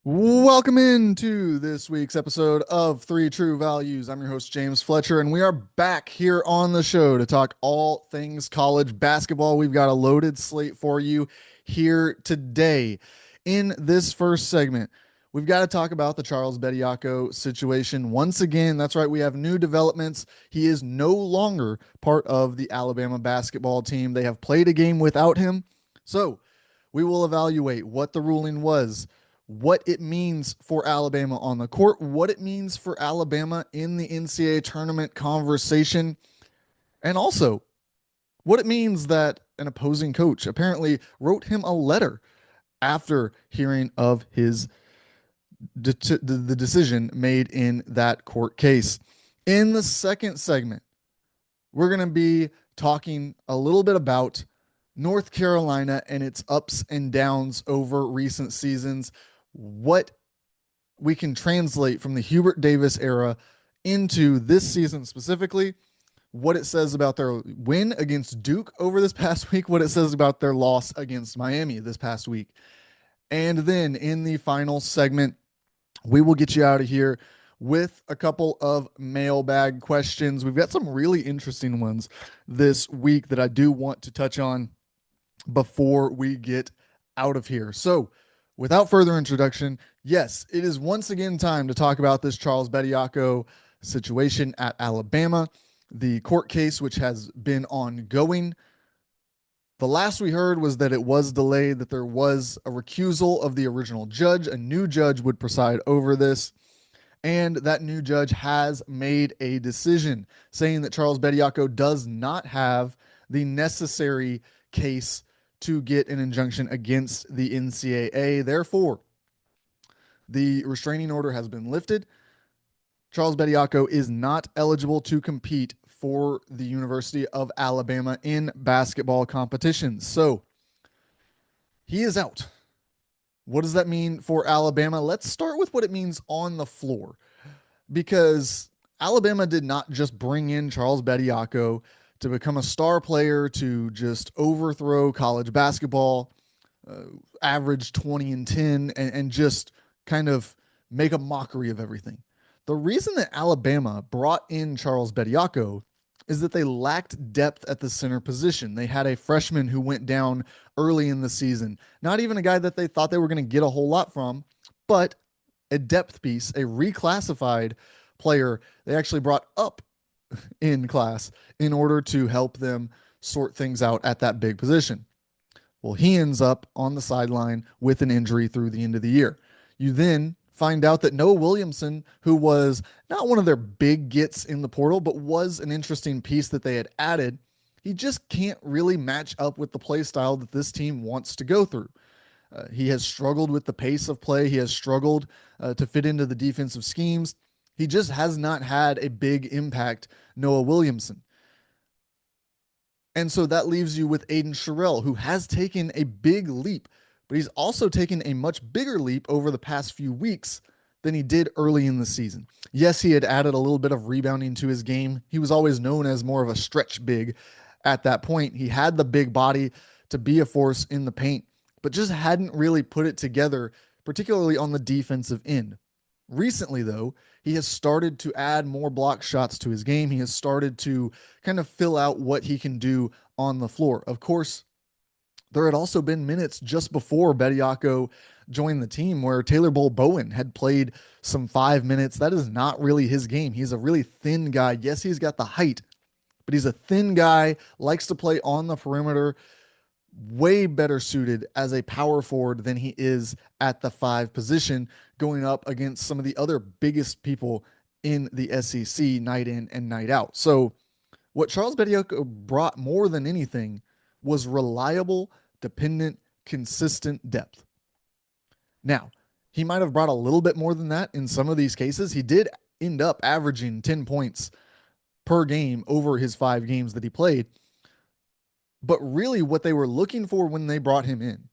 Welcome into this week's episode of Three True Values. I'm your host, James Fletcher, and we are back here on the show to talk all things college basketball. We've got a loaded slate for you here today. In this first segment, we've got to talk about the Charles Bediako situation. Once again, that's right, we have new developments. He is no longer part of the Alabama basketball team. They have played a game without him. So we will evaluate what the ruling was, what it means for Alabama on the court, what it means for Alabama in the NCAA tournament conversation, and also what it means that an opposing coach apparently wrote him a letter after hearing of the decision made in that court case. In the second segment, we're going to be talking a little bit about North Carolina and its ups and downs over recent seasons, what we can translate from the Hubert Davis era into this season specifically, what it says about their win against Duke over this past week, what it says about their loss against Miami this past week. And then in the final segment, we will get you out of here with a couple of mailbag questions. We've got some really interesting ones this week that I do want to touch on before we get out of here. So, without further introduction, yes, it is once again time to talk about this Charles Bediako situation at Alabama, the court case which has been ongoing. The last we heard was that it was delayed, that there was a recusal of the original judge. A new judge would preside over this. And that new judge has made a decision saying that Charles Bediako does not have the necessary case to get an injunction against the NCAA. Therefore, the restraining order has been lifted. Charles Bediako is not eligible to compete for the University of Alabama in basketball competitions. So he is out. What does that mean for Alabama? Let's start with what it means on the floor, because Alabama did not just bring in Charles Bediako to become a star player to just overthrow college basketball, average 20 and 10, and just kind of make a mockery of everything. The reason that Alabama brought in Charles Bediako is that they lacked depth at the center position. They had a freshman who went down early in the season, not even a guy that they thought they were going to get a whole lot from, but a depth piece, a reclassified player they actually brought up in class in order to help them sort things out at that big position. Well, he ends up on the sideline with an injury through the end of the year. You then find out that Noah Williamson, who was not one of their big gets in the portal, but was an interesting piece that they had added, he just can't really match up with the play style that this team wants to go through. He has struggled with the pace of play. He has struggled to fit into the defensive schemes. He just has not had a big impact, Noah Williamson. And so that leaves you with Aiden Sherrill, who has taken a big leap, but he's also taken a much bigger leap over the past few weeks than he did early in the season. Yes, he had added a little bit of rebounding to his game. He was always known as more of a stretch big at that point. He had the big body to be a force in the paint, but just hadn't really put it together, particularly on the defensive end. Recently, though, he has started to add more block shots to his game. He has started to kind of fill out what he can do on the floor. Of course, there had also been minutes just before Bediako joined the team where Taylor Bowen had played some 5 minutes. That is not really his game. He's a really thin guy. Yes, he's got the height, but he's a thin guy, likes to play on the perimeter, way better suited as a power forward than he is at the 5 position, going up against some of the other biggest people in the SEC night in and night out. So what Charles Bediako brought more than anything was reliable, dependent, consistent depth. Now, he might have brought a little bit more than that in some of these cases. He did end up averaging 10 points per game over his 5 games that he played. But really what they were looking for when they brought him in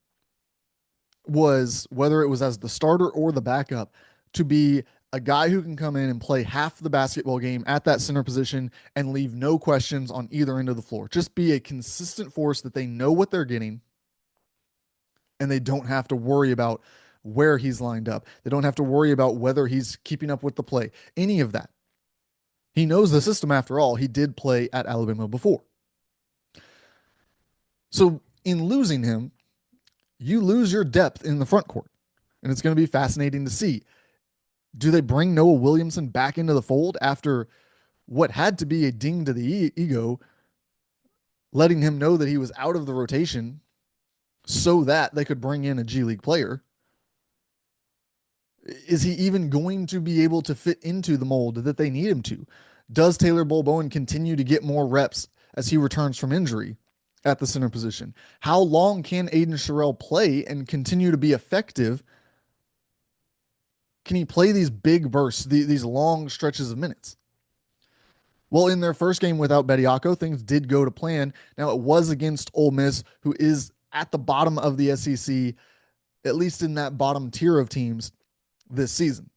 was, whether it was as the starter or the backup, to be a guy who can come in and play half the basketball game at that center position and leave no questions on either end of the floor. Just be a consistent force that they know what they're getting and they don't have to worry about where he's lined up. They don't have to worry about whether he's keeping up with the play, any of that. He knows the system after all. He did play at Alabama before. So in losing him, you lose your depth in the front court. And it's going to be fascinating to see. Do they bring Noah Williamson back into the fold after what had to be a ding to the ego, letting him know that he was out of the rotation so that they could bring in a G League player? Is he even going to be able to fit into the mold that they need him to? Does Taylor Bowen continue to get more reps as he returns from injury at the center position? How long can Aiden Sherrill play and continue to be effective? Can he play these big bursts, these long stretches of minutes? Well, in their first game without Bediako, things did go to plan. Now, it was against Ole Miss, who is at the bottom of the SEC, at least in that bottom tier of teams this season.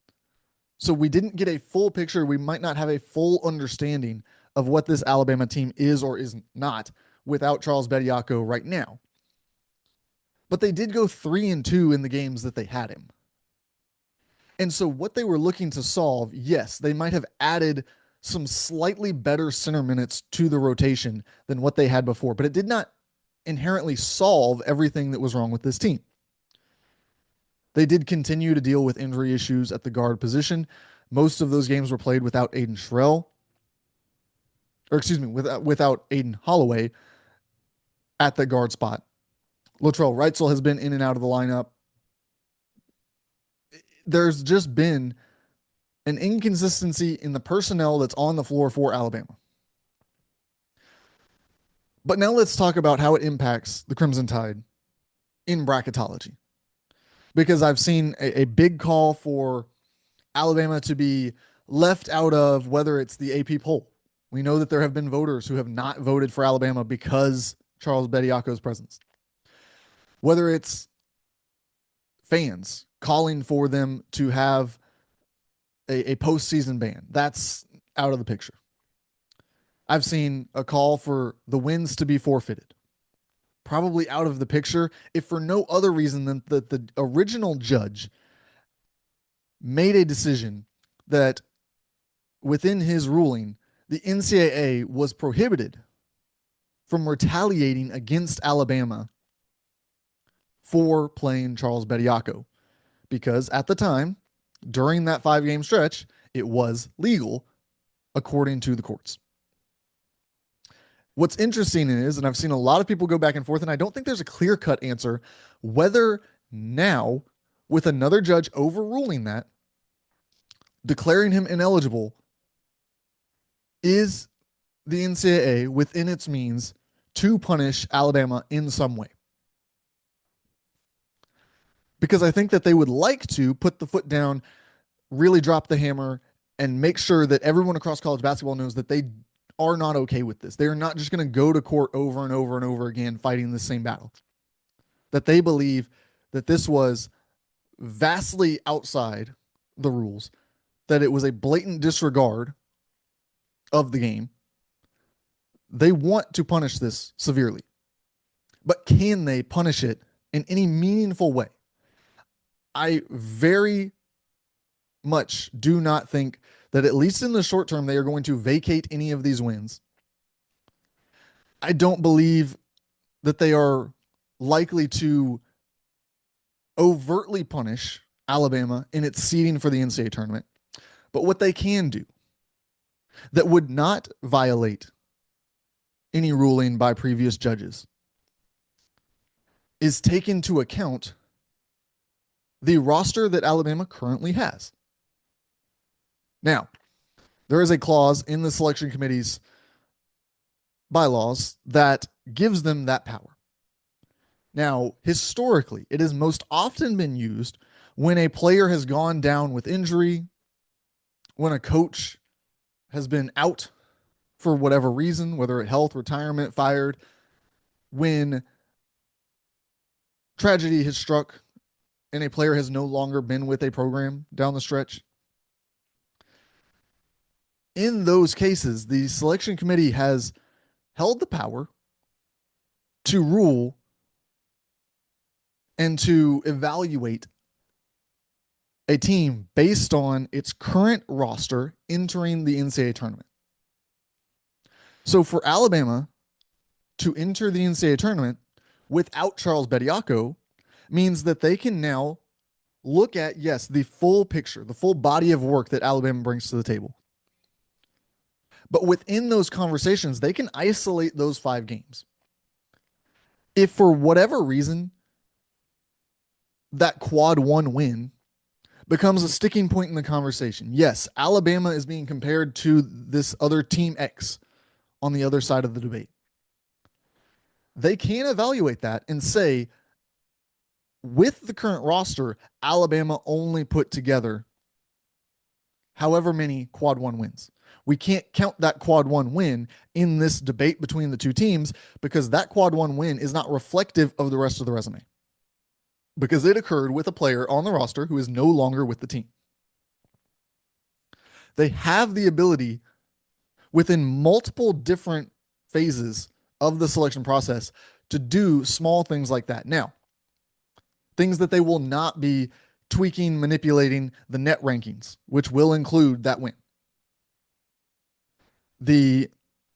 So we didn't get a full picture. We might not have a full understanding of what this Alabama team is or is not without Charles Bediako right now. But they did go 3-2 in the games that they had him. And so what they were looking to solve, yes, they might have added some slightly better center minutes to the rotation than what they had before, but it did not inherently solve everything that was wrong with this team. They did continue to deal with injury issues at the guard position. Most of those games were played without Aiden Sherrill, without Aiden Holloway at the guard spot. Latrell Wrightsell has been in and out of the lineup. There's just been an inconsistency in the personnel that's on the floor for Alabama. But now let's talk about how it impacts the Crimson Tide in bracketology. Because I've seen a big call for Alabama to be left out of whether it's the AP poll. We know that there have been voters who have not voted for Alabama because Charles Bediako's presence. Whether it's fans calling for them to have a postseason ban, that's out of the picture. I've seen a call for the wins to be forfeited. Probably out of the picture, if for no other reason than that the original judge made a decision that within his ruling, the NCAA was prohibited from retaliating against Alabama for playing Charles Bediako. Because at the time, during that 5-game stretch, it was legal according to the courts. What's interesting is, and I've seen a lot of people go back and forth, and I don't think there's a clear-cut answer, whether now, with another judge overruling that, declaring him ineligible, is the NCAA within its means to punish Alabama in some way. Because I think that they would like to put the foot down, really drop the hammer, and make sure that everyone across college basketball knows that they are not okay with this. They are not just going to go to court over and over and over again fighting the same battle. That they believe that this was vastly outside the rules, that it was a blatant disregard of the game. They want to punish this severely. But can they punish it in any meaningful way? I very much do not think that, at least in the short term, they are going to vacate any of these wins. I don't believe that they are likely to overtly punish Alabama in its seeding for the NCAA tournament. But what they can do that would not violate any ruling by previous judges is take into account the roster that Alabama currently has. Now, there is a clause in the selection committee's bylaws that gives them that power. Now, historically, it has most often been used when a player has gone down with injury, when a coach has been out for whatever reason, whether it's health, retirement, fired, when tragedy has struck and a player has no longer been with a program down the stretch. In those cases, the selection committee has held the power to rule and to evaluate a team based on its current roster entering the NCAA tournament. So for Alabama to enter the NCAA tournament without Charles Bediako means that they can now look at, yes, the full picture, the full body of work that Alabama brings to the table. But within those conversations, they can isolate those 5 games. If for whatever reason that quad one win becomes a sticking point in the conversation, yes, Alabama is being compared to this other team X on the other side of the debate. They can evaluate that and say, with the current roster, Alabama only put together however many quad one wins. We can't count that quad one win in this debate between the two teams because that quad one win is not reflective of the rest of the resume because it occurred with a player on the roster who is no longer with the team. They have the ability within multiple different phases of the selection process to do small things like that. Now, things that they will not be tweaking, manipulating the net rankings, which will include that win. The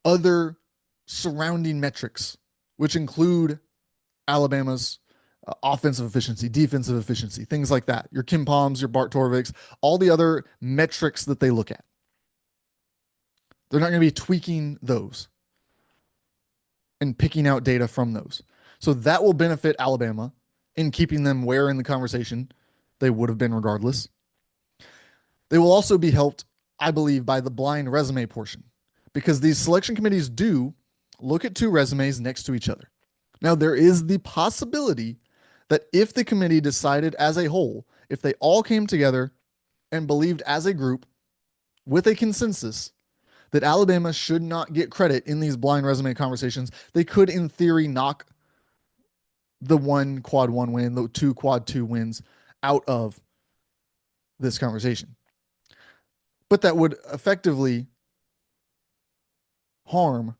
other surrounding metrics, which include Alabama's offensive efficiency, defensive efficiency, things like that. Your Kim Palms, your Bart Torviks, all the other metrics that they look at. They're not going to be tweaking those and picking out data from those. So that will benefit Alabama in keeping them where in the conversation they would have been regardless. They will also be helped, I believe, by the blind resume portion because these selection committees do look at 2 resumes next to each other. Now, there is the possibility that if the committee decided as a whole, if they all came together and believed as a group with a consensus that Alabama should not get credit in these blind resume conversations, they could, in theory, knock the 1 quad 1 win, the 2 quad 2 wins out of this conversation. But that would effectively harm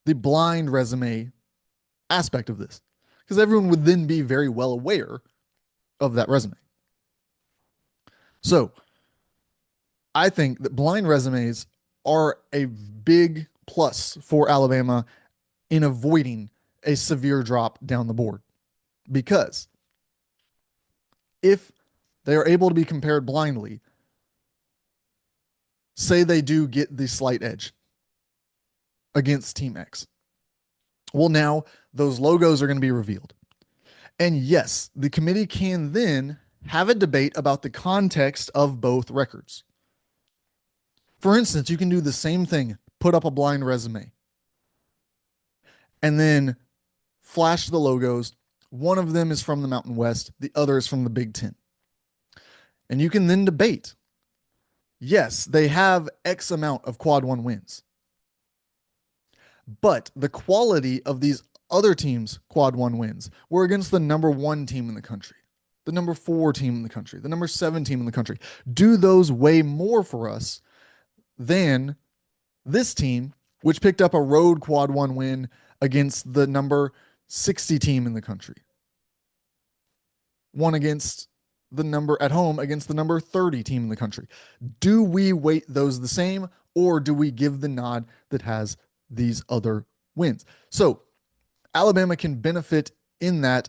the blind resume aspect of this because everyone would then be very well aware of that resume. So I think that blind resumes are a big plus for Alabama in avoiding a severe drop down the board because if they are able to be compared blindly, say they do get the slight edge against Team X. Well, now those logos are going to be revealed. And yes, the committee can then have a debate about the context of both records. For instance, you can do the same thing, put up a blind resume, and then flash the logos. One of them is from the Mountain West, the other is from the Big Ten. And you can then debate. Yes, they have X amount of quad one wins. But the quality of these other teams' quad one wins were against the number 1 team in the country, the number 4 team in the country, the number 7 team in the country. Do those weigh more for us than this team, which picked up a road quad 1 win against the number 60 team in the country? One against the number at home against the number 30 team in the country. Do we weight those the same, or do we give the nod that has these other wins? So Alabama can benefit in that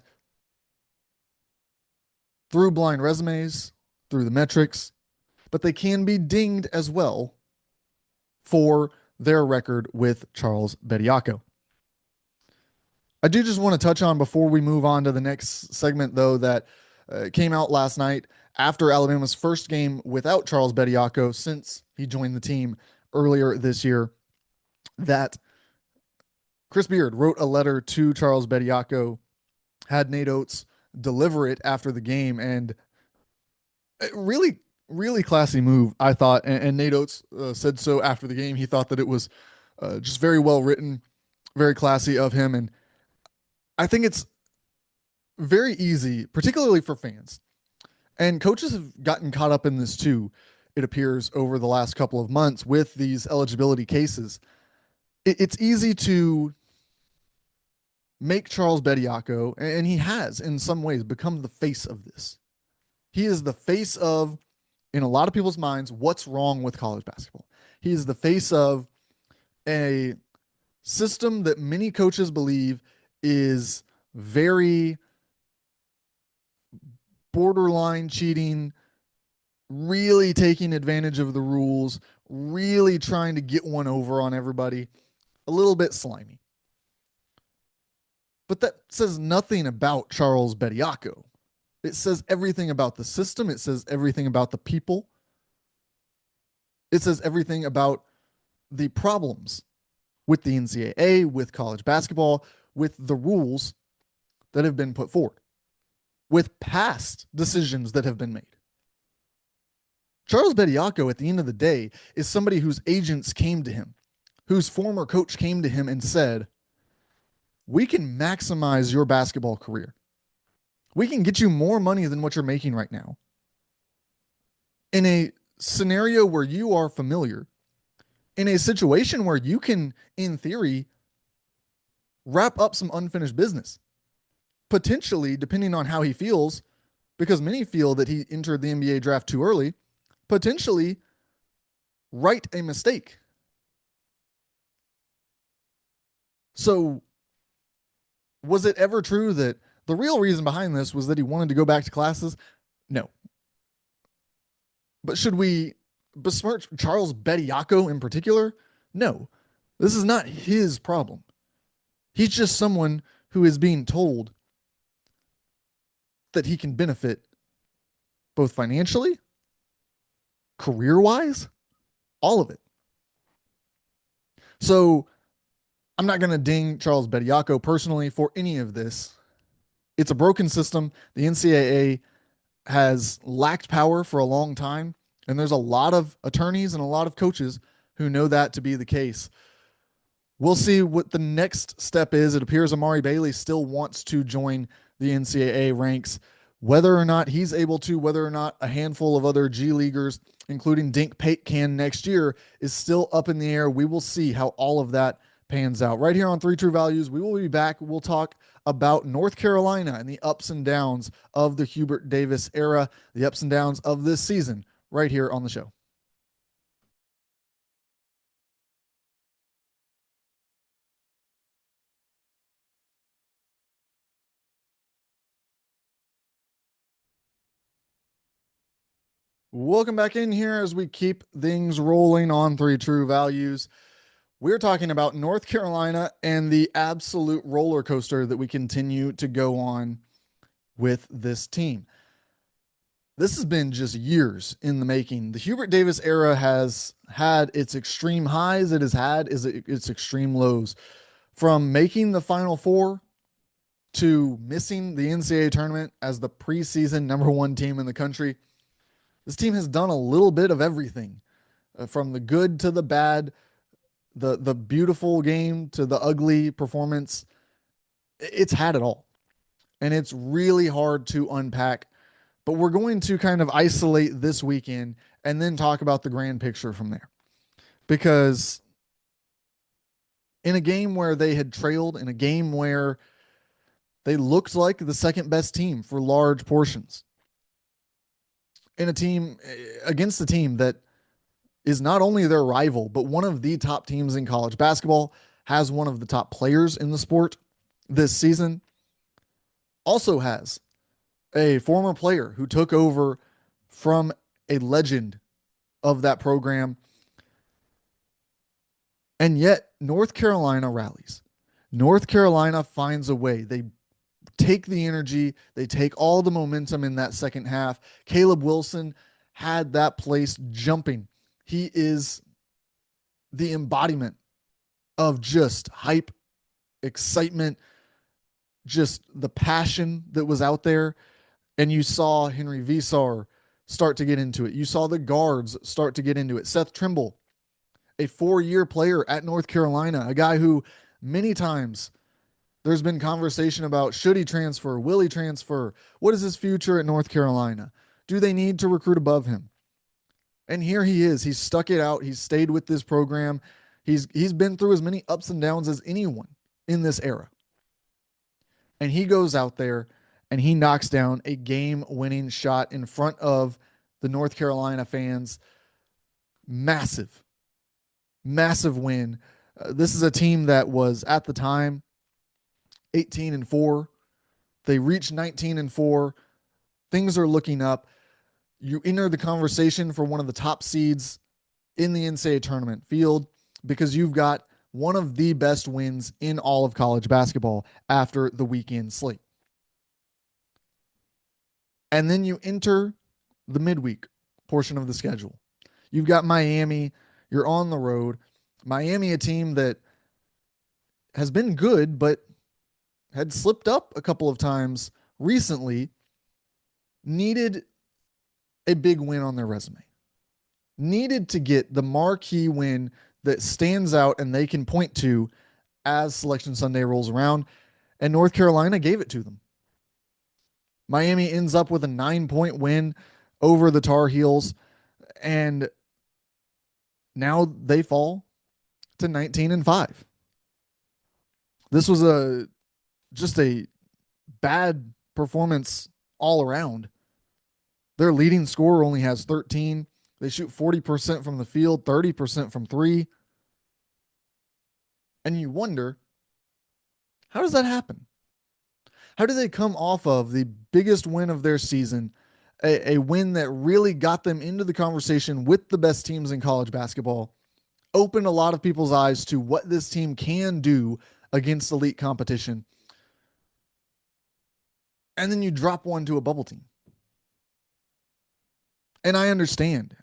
through blind resumes, through the metrics, but they can be dinged as well for their record with Charles Bediako. I do just want to touch on before we move on to the next segment, though, that came out last night after Alabama's first game without Charles Bediako since he joined the team earlier this year, that Chris Beard wrote a letter to Charles Bediako, had Nate Oates deliver it after the game, and really, really classy move, I thought. And Nate Oates said so after the game. He thought that it was just very well written, very classy of him. And I think it's very easy, particularly for fans. And coaches have gotten caught up in this too, it appears, over the last couple of months with these eligibility cases. It's easy to make Charles Bediako, and he has in some ways become the face of this. He is the face of, in a lot of people's minds, what's wrong with college basketball. He is the face of a system that many coaches believe is very borderline cheating, really taking advantage of the rules, really trying to get one over on everybody, a little bit slimy. But that says nothing about Charles Bediako. It says everything about the system. It says everything about the people. It says everything about the problems with the NCAA, with college basketball, with the rules that have been put forward, with past decisions that have been made. Charles Bediako, at the end of the day, is somebody whose agents came to him, whose former coach came to him and said, we can maximize your basketball career. We can get you more money than what you're making right now. In a scenario where you are familiar, in a situation where you can, in theory, wrap up some unfinished business, potentially, depending on how he feels, because many feel that he entered the NBA draft too early, potentially right a mistake. So, was it ever true that the real reason behind this was that he wanted to go back to classes? No. But should we besmirch Charles Bediako in particular? No. This is not his problem. He's just someone who is being told that he can benefit both financially, career wise, all of it. So I'm not going to ding Charles Bediako personally for any of this. It's a broken system. The NCAA has lacked power for a long time, and there's a lot of attorneys and a lot of coaches who know that to be the case. We'll see what the next step is. It appears Amari Bailey still wants to join the NCAA ranks. Whether or not he's able to, whether or not a handful of other G Leaguers, including Dink Pate, can next year, is still up in the air. We will see how all of that pans out. Right here on Three True Values, we will be back. We'll talk about North Carolina and the ups and downs of the Hubert Davis era, the ups and downs of this season, right here on the show. Welcome back in here as we keep things rolling on Three True Values. We're talking about North Carolina and the absolute roller coaster that we continue to go on with this team. This has been just years in the making. The Hubert Davis era has had its extreme highs, it has had its extreme lows. From making the Final Four to missing the NCAA tournament as the preseason number one team in the country, this team has done a little bit of everything, from the good to the bad, the beautiful game to the ugly performance. It's had it all. And it's really hard to unpack. But we're going to kind of isolate this weekend and then talk about the grand picture from there. Because in a game where they had trailed, in a game where they looked like the second best team for large portions, in a team against a team that is not only their rival, but one of the top teams in college basketball, has one of the top players in the sport this season, also has a former player who took over from a legend of that program. And yet North Carolina rallies. North Carolina finds a way. They take the energy, they take all the momentum in that second half. Caleb Wilson had that place jumping. He is the embodiment of just hype, excitement, just the passion that was out there. And you saw Henry Visar start to get into it. You saw the guards start to get into it. Seth Trimble, a 4-year player at North Carolina, a guy who many times there's been conversation about, should he transfer? Will he transfer? What is his future at North Carolina? Do they need to recruit above him? And here he is. He's stuck it out. He's stayed with this program. He's been through as many ups and downs as anyone in this era. And he goes out there and he knocks down a game-winning shot in front of the North Carolina fans. Massive, massive win. This is a team that was at the time 18-4. They reached 19-4. Things are looking up. You enter the conversation for one of the top seeds in the NCAA tournament field because you've got one of the best wins in all of college basketball after the weekend slate. And then you enter the midweek portion of the schedule. You've got Miami. You're on the road. Miami, a team that has been good, but had slipped up a couple of times recently, needed a big win on their resume. Needed to get the marquee win that stands out and they can point to as Selection Sunday rolls around, and North Carolina gave it to them. Miami ends up with a 9-point win over the Tar Heels, and now they fall to 19-5. This was just a bad performance all around. Their leading scorer only has 13. They shoot 40% from the field, 30% from three. And you wonder, how does that happen? How do they come off of the biggest win of their season, a win that really got them into the conversation with the best teams in college basketball, opened a lot of people's eyes to what this team can do against elite competition, and then you drop one to a bubble team? And I understand.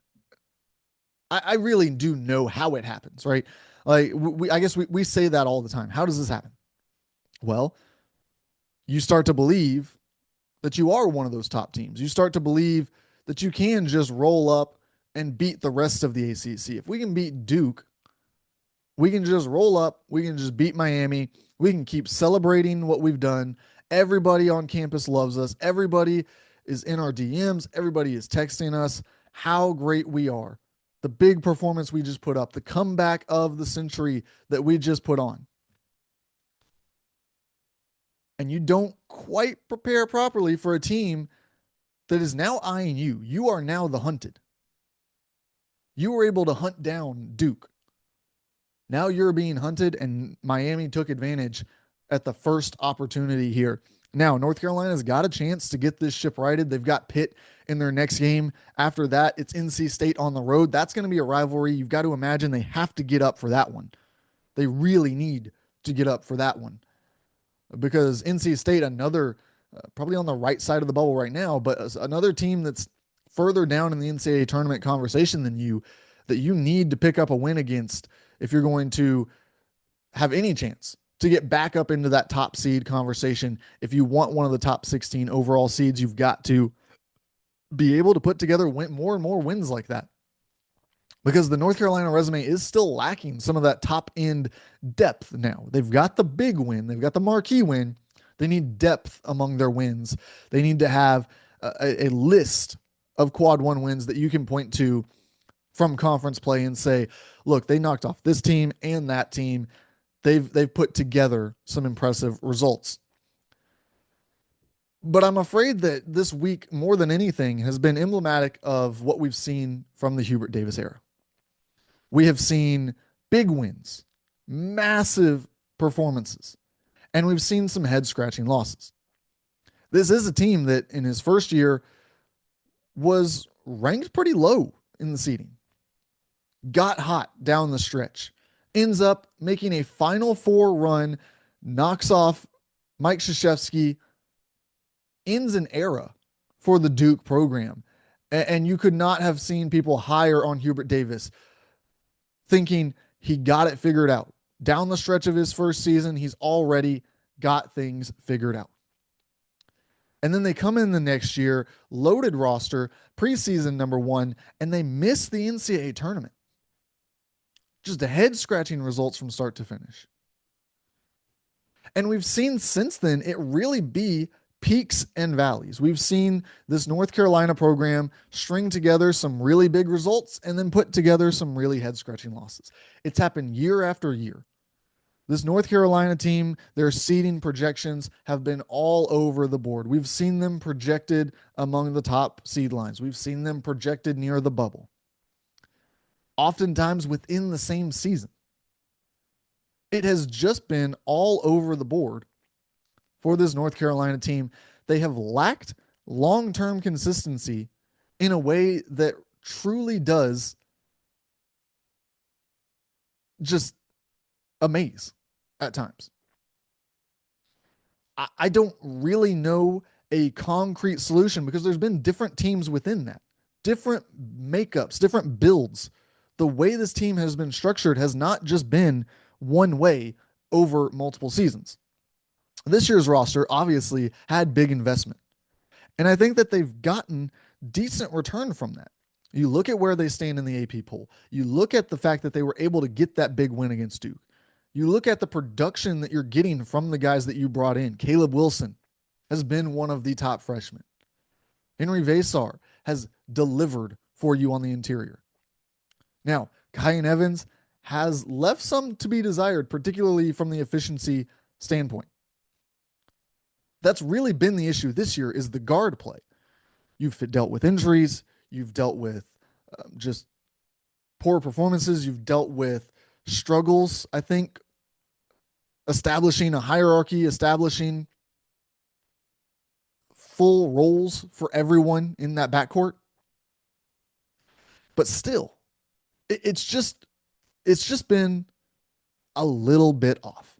I really do know how it happens, right? Like I guess we say that all the time. How does this happen? Well, you start to believe that you are one of those top teams. You start to believe that you can just roll up and beat the rest of the ACC. If we can beat Duke, we can just roll up. We can just beat Miami. We can keep celebrating what we've done. Everybody on campus loves us. Everybody is in our DMs. Everybody is texting us how great we are. The big performance we just put up, the comeback of the century that we just put on. And you don't quite prepare properly for a team that is now eyeing you. You are now the hunted. You were able to hunt down Duke. Now you're being hunted, and Miami took advantage at the first opportunity here. Now, North Carolina's got a chance to get this ship righted. They've got Pitt in their next game. After that, it's NC State on the road. That's going to be a rivalry. You've got to imagine they have to get up for that one. They really need to get up for that one, because NC State, another probably on the right side of the bubble right now, but another team that's further down in the NCAA tournament conversation than you, that you need to pick up a win against if you're going to have any chance to get back up into that top seed conversation. If you want one of the top 16 overall seeds, you've got to be able to put together more and more wins like that, because the North Carolina resume is still lacking some of that top end depth now. They've got the big win. They've got the marquee win. They need depth among their wins. They need to have a list of quad one wins that you can point to from conference play and say, look, they knocked off this team and that team. They've put together some impressive results. But I'm afraid that this week, more than anything, has been emblematic of what we've seen from the Hubert Davis era. We have seen big wins, massive performances, and we've seen some head-scratching losses. This is a team that in his first year was ranked pretty low in the seeding, got hot down the stretch, ends up making a Final Four run, knocks off Mike Krzyzewski, ends an era for the Duke program. And you could not have seen people higher on Hubert Davis, thinking he got it figured out. Down the stretch of his first season, he's already got things figured out. And then they come in the next year, loaded roster, preseason number one, and they miss the NCAA tournament. Just a head-scratching results from start to finish. And we've seen since then it really be peaks and valleys. We've seen this North Carolina program string together some really big results and then put together some really head-scratching losses. It's happened year after year. This North Carolina team, their seeding projections have been all over the board. We've seen them projected among the top seed lines. We've seen them projected near the bubble, oftentimes within the same season. It has just been all over the board for this North Carolina team. They have lacked long term consistency in a way that truly does just amaze at times. I don't really know a concrete solution because there's been different teams within that, different makeups, different builds. The way this team has been structured has not just been one way over multiple seasons. This year's roster obviously had big investment. And I think that they've gotten decent return from that. You look at where they stand in the AP poll. You look at the fact that they were able to get that big win against Duke. You look at the production that you're getting from the guys that you brought in. Caleb Wilson has been one of the top freshmen. Henry Vasar has delivered for you on the interior. Now, Kyan Evans has left some to be desired, particularly from the efficiency standpoint. That's really been the issue this year is the guard play. You've dealt with injuries. You've dealt with just poor performances. You've dealt with struggles, I think, establishing a hierarchy, establishing full roles for everyone in that backcourt. But still, it's just been a little bit off.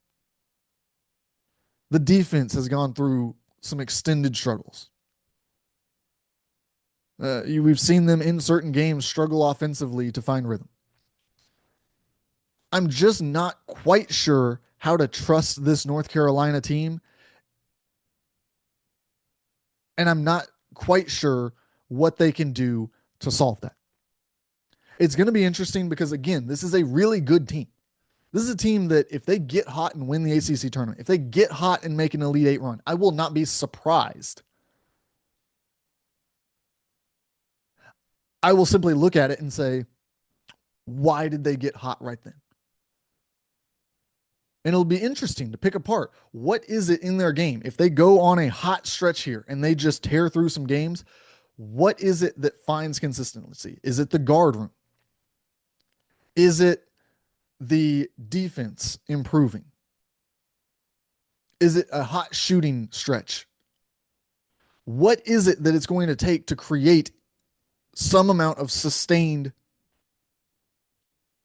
The defense has gone through some extended struggles. We've seen them in certain games struggle offensively to find rhythm. I'm just not quite sure how to trust this North Carolina team. And I'm not quite sure what they can do to solve that. It's going to be interesting because, again, this is a really good team. This is a team that if they get hot and win the ACC tournament, if they get hot and make an Elite Eight run, I will not be surprised. I will simply look at it and say, why did they get hot right then? And it'll be interesting to pick apart what is it in their game. If they go on a hot stretch here and they just tear through some games, what is it that finds consistency? Is it the guard room? Is it the defense improving? Is it a hot shooting stretch? What is it that it's going to take to create some amount of sustained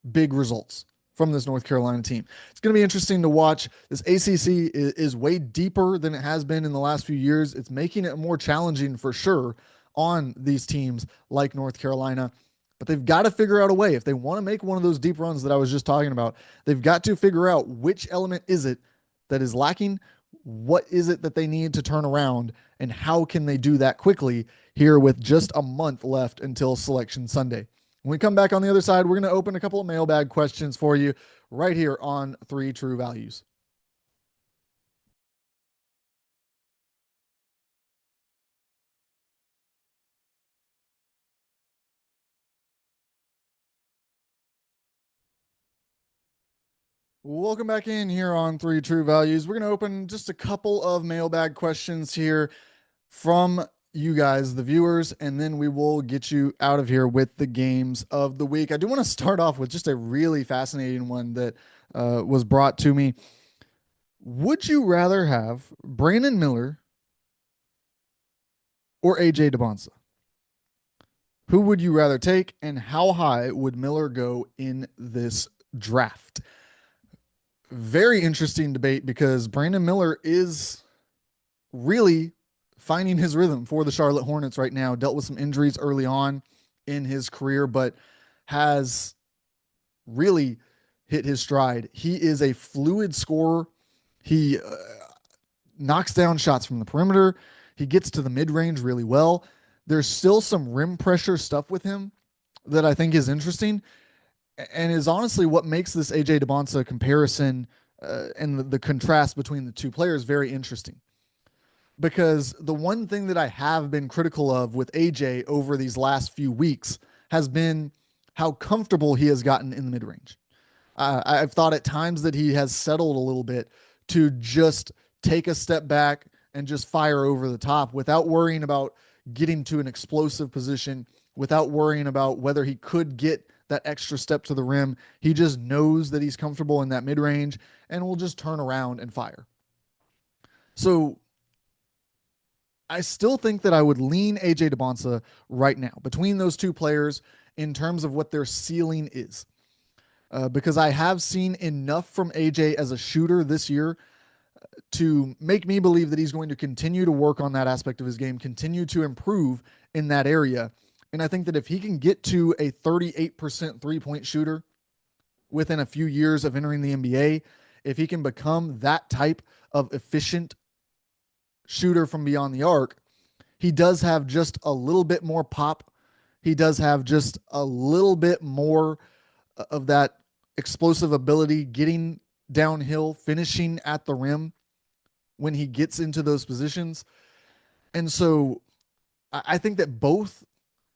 big results from this North Carolina team? It's going to be interesting to watch. This ACC is way deeper than it has been in the last few years. It's making it more challenging for sure on these teams like North Carolina, but they've got to figure out a way. If they want to make one of those deep runs that I was just talking about, they've got to figure out which element is it that is lacking. What is it that they need to turn around, and how can they do that quickly here with just a month left until Selection Sunday? When we come back on the other side, we're going to open a couple of mailbag questions for you right here on 3 True Values. Welcome back in here on 3 True Values. We're going to open just a couple of mailbag questions here from you guys, the viewers, and then we will get you out of here with the games of the week. I do want to start off with just a really fascinating one that was brought to me. Would you rather have Brandon Miller or AJ DeBonsa? Who would you rather take, and how high would Miller go in this draft? Very interesting debate because Brandon Miller is really finding his rhythm for the Charlotte Hornets right now. Dealt with some injuries early on in his career, but has really hit his stride. He is a fluid scorer. He knocks down shots from the perimeter. He gets to the mid-range really well. There's still some rim pressure stuff with him that I think is interesting and is honestly what makes this AJ DeBonsa comparison and the contrast between the two players very interesting. Because the one thing that I have been critical of with AJ over these last few weeks has been how comfortable he has gotten in the mid-range. I've thought at times that he has settled a little bit to just take a step back and just fire over the top without worrying about getting to an explosive position, without worrying about whether he could get that extra step to the rim. He just knows that he's comfortable in that mid range and will just turn around and fire. So I still think that I would lean AJ DeBonsa right now between those two players in terms of what their ceiling is. Because I have seen enough from AJ as a shooter this year to make me believe that he's going to continue to work on that aspect of his game, continue to improve in that area. And I think that if he can get to a 38% 3-point shooter within a few years of entering the NBA, if he can become that type of efficient shooter from beyond the arc, he does have just a little bit more pop. He does have just a little bit more of that explosive ability, getting downhill, finishing at the rim when he gets into those positions. And so I think that both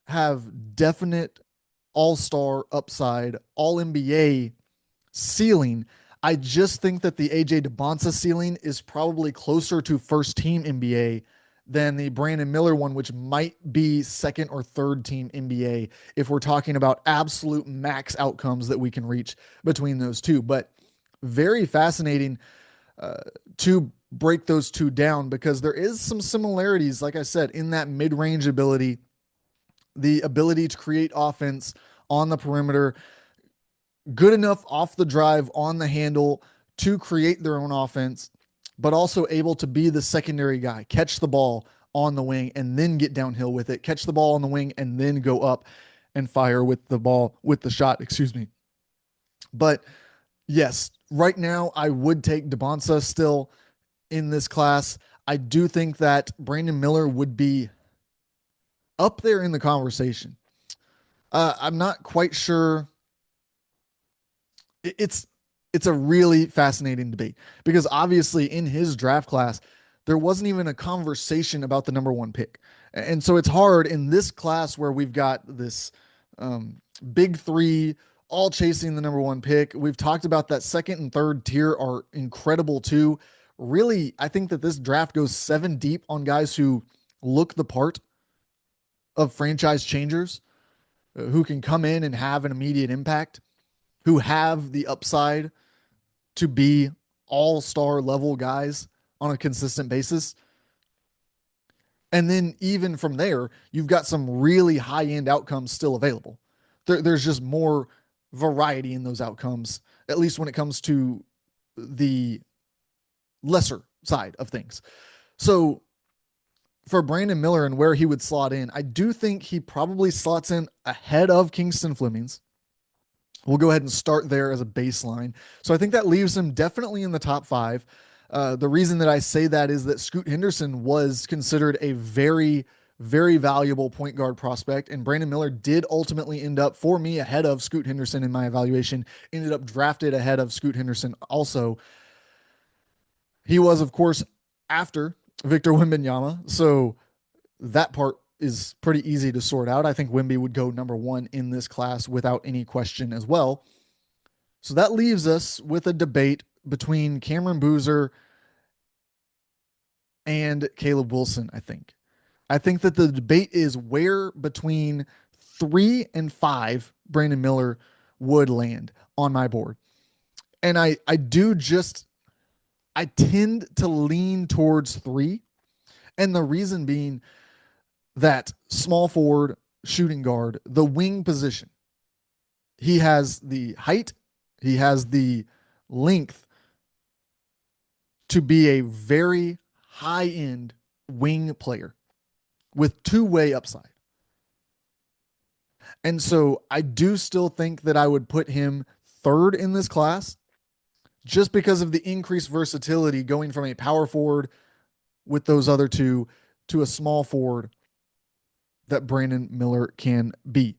have definite all-star upside, all NBA ceiling. I just think that the AJ DeBonsa ceiling is probably closer to first team NBA than the Brandon Miller one, which might be second or third team NBA if we're talking about absolute max outcomes that we can reach between those two. But very fascinating to break those two down because there is some similarities, like I said, in that mid-range ability, the ability to create offense on the perimeter, good enough off the drive on the handle to create their own offense, but also able to be the secondary guy, catch the ball on the wing and then get downhill with it, catch the ball on the wing and then go up and fire with the ball, with the shot, excuse me. But yes, right now I would take DeBonsa still in this class. I do think that Brandon Miller would be up there in the conversation. I'm not quite sure. It's it's a really fascinating debate because obviously in his draft class there wasn't even a conversation about the number one pick, and so it's hard in this class where we've got this big three all chasing the number one pick. We've talked about that second and third tier are incredible too. Really, I think that this draft goes 7 deep on guys who look the part of franchise changers, who can come in and have an immediate impact, who have the upside to be all-star level guys on a consistent basis. And then even from there, you've got some really high-end outcomes still available. There's just more variety in those outcomes, at least when it comes to the lesser side of things. So for Brandon Miller and where he would slot in, I do think he probably slots in ahead of Kingston Flemings. We'll go ahead and start there as a baseline. So I think that leaves him definitely in the top 5. The reason that I say that is that Scoot Henderson was considered a very, very valuable point guard prospect, and Brandon Miller did ultimately end up, for me, ahead of Scoot Henderson in my evaluation, ended up drafted ahead of Scoot Henderson also. He was, of course, after Victor Wembanyama, so that part is pretty easy to sort out. I think Wemby would go number 1 in this class without any question as well. So that leaves us with a debate between Cameron Boozer and Caleb Wilson, I think. I think that the debate is where between 3 and 5 Brandon Miller would land on my board. And I tend to lean towards 3. And the reason being that small forward, shooting guard, the wing position, he has the height, he has the length to be a very high-end wing player with two-way upside. And so I do still think that I would put him 3rd in this class just because of the increased versatility going from a power forward with those other two to a small forward that Brandon Miller can be.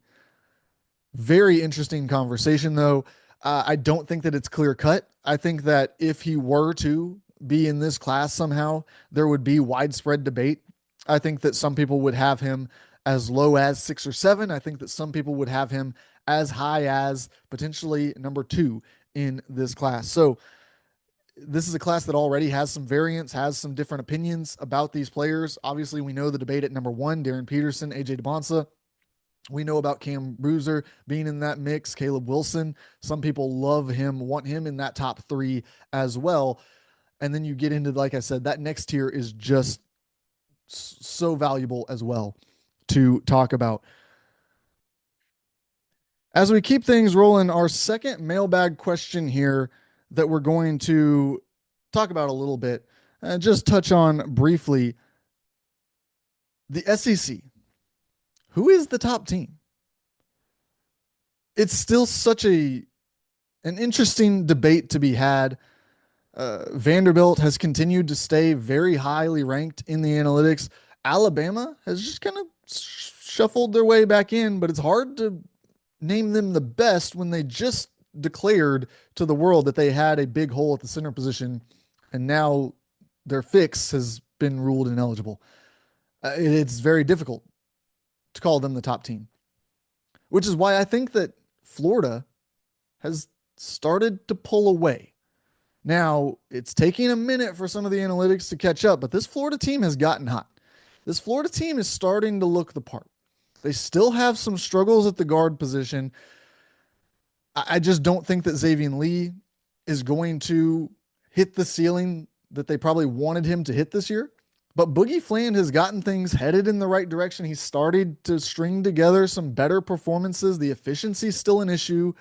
Very interesting conversation, though. I don't think that it's clear cut. I think that if he were to be in this class somehow, there would be widespread debate. I think that some people would have him as low as 6 or 7. I think that some people would have him as high as potentially number 2 in this class. So this is a class that already has some variance, has some different opinions about these players. Obviously, we know the debate at number one, Darren Peterson, AJ DeBonsa. We know about Cam Bruiser being in that mix, Caleb Wilson. Some people love him, want him in that top three as well. And then you get into, like I said, that next tier is just so valuable as well to talk about. As we keep things rolling, our second mailbag question here that we're going to talk about a little bit, just touch on briefly the SEC. Who is the top team? It's still such an interesting debate to be had. Vanderbilt has continued to stay very highly ranked in the analytics. Alabama has just kind of shuffled their way back in, but it's hard to name them the best when they just declared to the world that they had a big hole at the center position, and now their fix has been ruled ineligible. It's very difficult to call them the top team, which is why I think that Florida has started to pull away. Now, it's taking a minute for some of the analytics to catch up, but this Florida team has gotten hot. This Florida team is starting to look the part. They still have some struggles at the guard position. I just don't think that Xavier Lee is going to hit the ceiling that they probably wanted him to hit this year. But Boogie Fland has gotten things headed in the right direction. He started to string together some better performances. The efficiency is still an issue,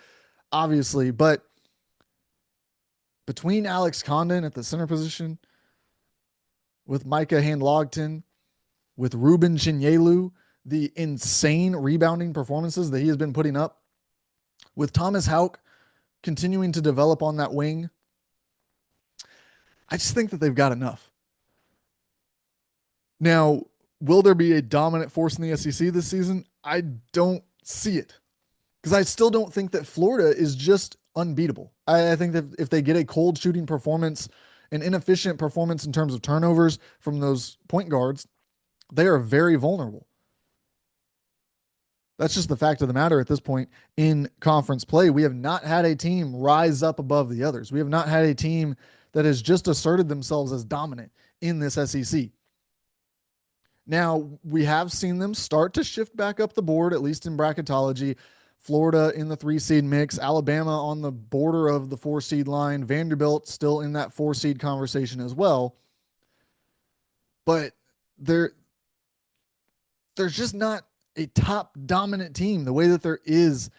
obviously, but between Alex Condon at the center position, with Micah Handlogton, with Ruben Chinyelu, the insane rebounding performances that he has been putting up, with Thomas Houck continuing to develop on that wing, I just think that they've got enough. Now, will there be a dominant force in the SEC this season? I don't see it, because I still don't think that Florida is just unbeatable. I think that if they get a cold shooting performance, an inefficient performance in terms of turnovers from those point guards, they are very vulnerable. That's just the fact of the matter at this point in conference play. We have not had a team rise up above the others. We have not had a team that has just asserted themselves as dominant in this SEC. Now, we have seen them start to shift back up the board, at least in bracketology. Florida in the 3-seed mix, Alabama on the border of the 4-seed line, Vanderbilt still in that 4-seed conversation as well. But there's just not a top dominant team the way that there is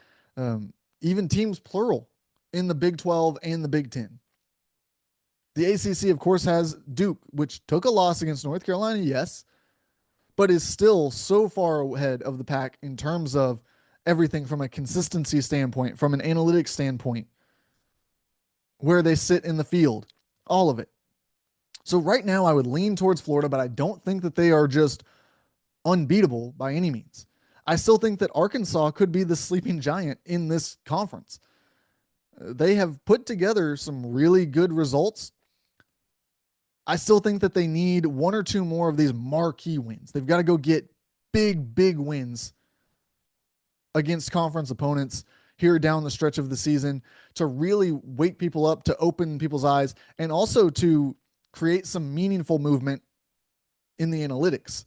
even teams plural in the Big 12 and the Big 10. The ACC, of course, has Duke, which took a loss against North Carolina, yes, but is still so far ahead of the pack in terms of everything from a consistency standpoint, from an analytics standpoint, where they sit in the field, all of it. So right now I would lean towards Florida, but I don't think that they are just unbeatable by any means. I still think that Arkansas could be the sleeping giant in this conference. They have put together some really good results. I still think that they need one or two more of these marquee wins. They've got to go get big wins against conference opponents here down the stretch of the season to really wake people up, to open people's eyes, and also to create some meaningful movement in the analytics.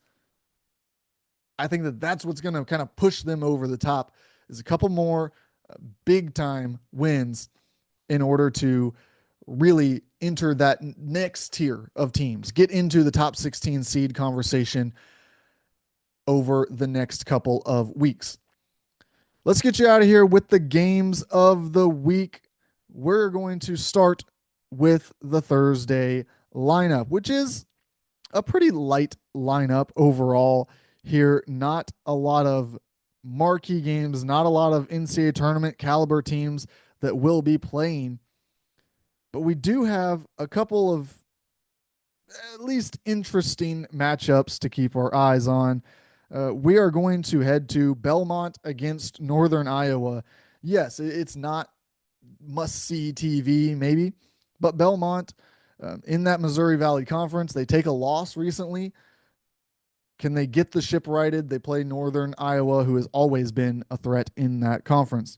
I think that that's what's going to kind of push them over the top, is a couple more big time wins in order to really enter that next tier of teams, get into the top 16 seed conversation over the next couple of weeks. Let's get you out of here with the games of the week. We're going to start with the Thursday lineup, which is a pretty light lineup overall here. Not a lot of marquee games, not a lot of NCAA tournament caliber teams that will be playing. But we do have a couple of at least interesting matchups to keep our eyes on. We are going to head to Belmont against Northern Iowa. Yes, it's not must-see TV, maybe, but Belmont in that Missouri Valley Conference, they take a loss recently. Can they get the ship righted? They play Northern Iowa, who has always been a threat in that conference.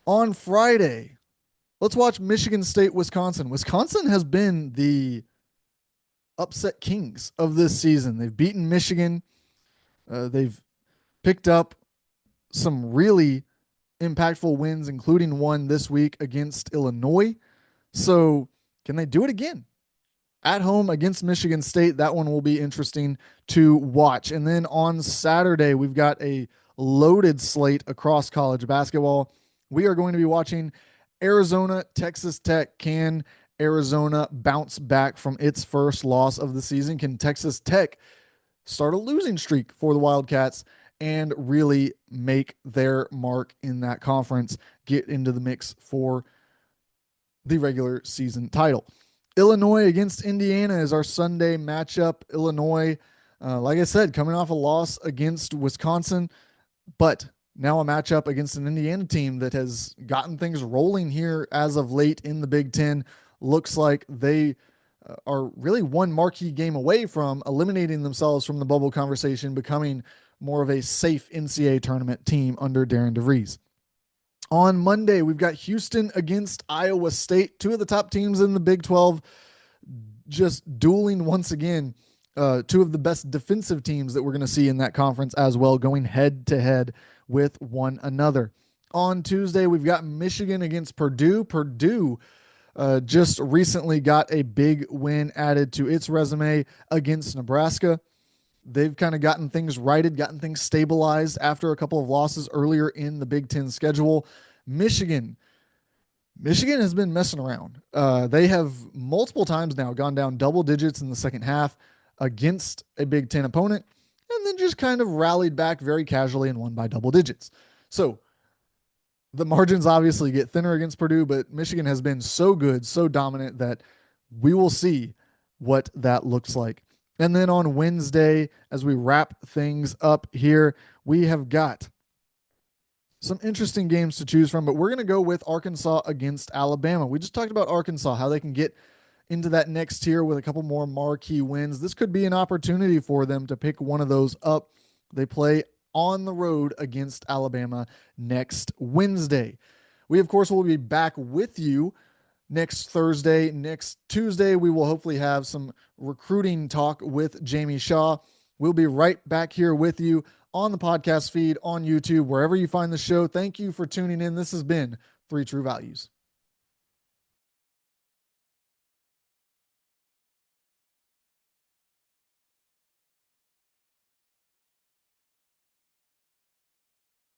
On Friday, Let's watch Michigan State, Wisconsin. Wisconsin has been the upset kings of this season. They've beaten Michigan. They've picked up some really impactful wins, including one this week against Illinois. So, can they do it again? At home against Michigan State, that one will be interesting to watch. And then on Saturday, we've got a loaded slate across college basketball. We are going to be watching Arizona, Texas Tech. Can Arizona bounce back from its first loss of the season? Can Texas Tech start a losing streak for the Wildcats and really make their mark in that conference, get into the mix for the regular season title? Illinois against Indiana is our Sunday matchup. Illinois, like I said, coming off a loss against Wisconsin, but now a matchup against an Indiana team that has gotten things rolling here as of late in the Big Ten. Looks like they are really one marquee game away from eliminating themselves from the bubble conversation, becoming more of a safe NCAA tournament team under Darren DeVries. On Monday, we've got Houston against Iowa State, two of the top teams in the Big 12, just dueling once again. Two of the best defensive teams that we're going to see in that conference as well, going head to head with one another. On Tuesday, we've got Michigan against Purdue. Purdue just recently got a big win added to its resume against Nebraska. They've kind of gotten things righted, gotten things stabilized after a couple of losses earlier in the Big Ten schedule. Michigan has been messing around. They have multiple times now gone down double digits in the second half against a Big Ten opponent, and then just kind of rallied back very casually and won by double digits. So the margins obviously get thinner against Purdue, but Michigan has been so good, so dominant that we will see what that looks like. And then on Wednesday, as we wrap things up here, we have got some interesting games to choose from, but we're going to go with Arkansas against Alabama. We just talked about Arkansas, how they can get into that next tier with a couple more marquee wins. This could be an opportunity for them to pick one of those up. They play on the road against Alabama next Wednesday. We, of course, will be back with you next Thursday. Next Tuesday, we will hopefully have some recruiting talk with Jamie Shaw. We'll be right back here with you on the podcast feed, on YouTube, wherever you find the show. Thank you for tuning in. This has been Three True Values.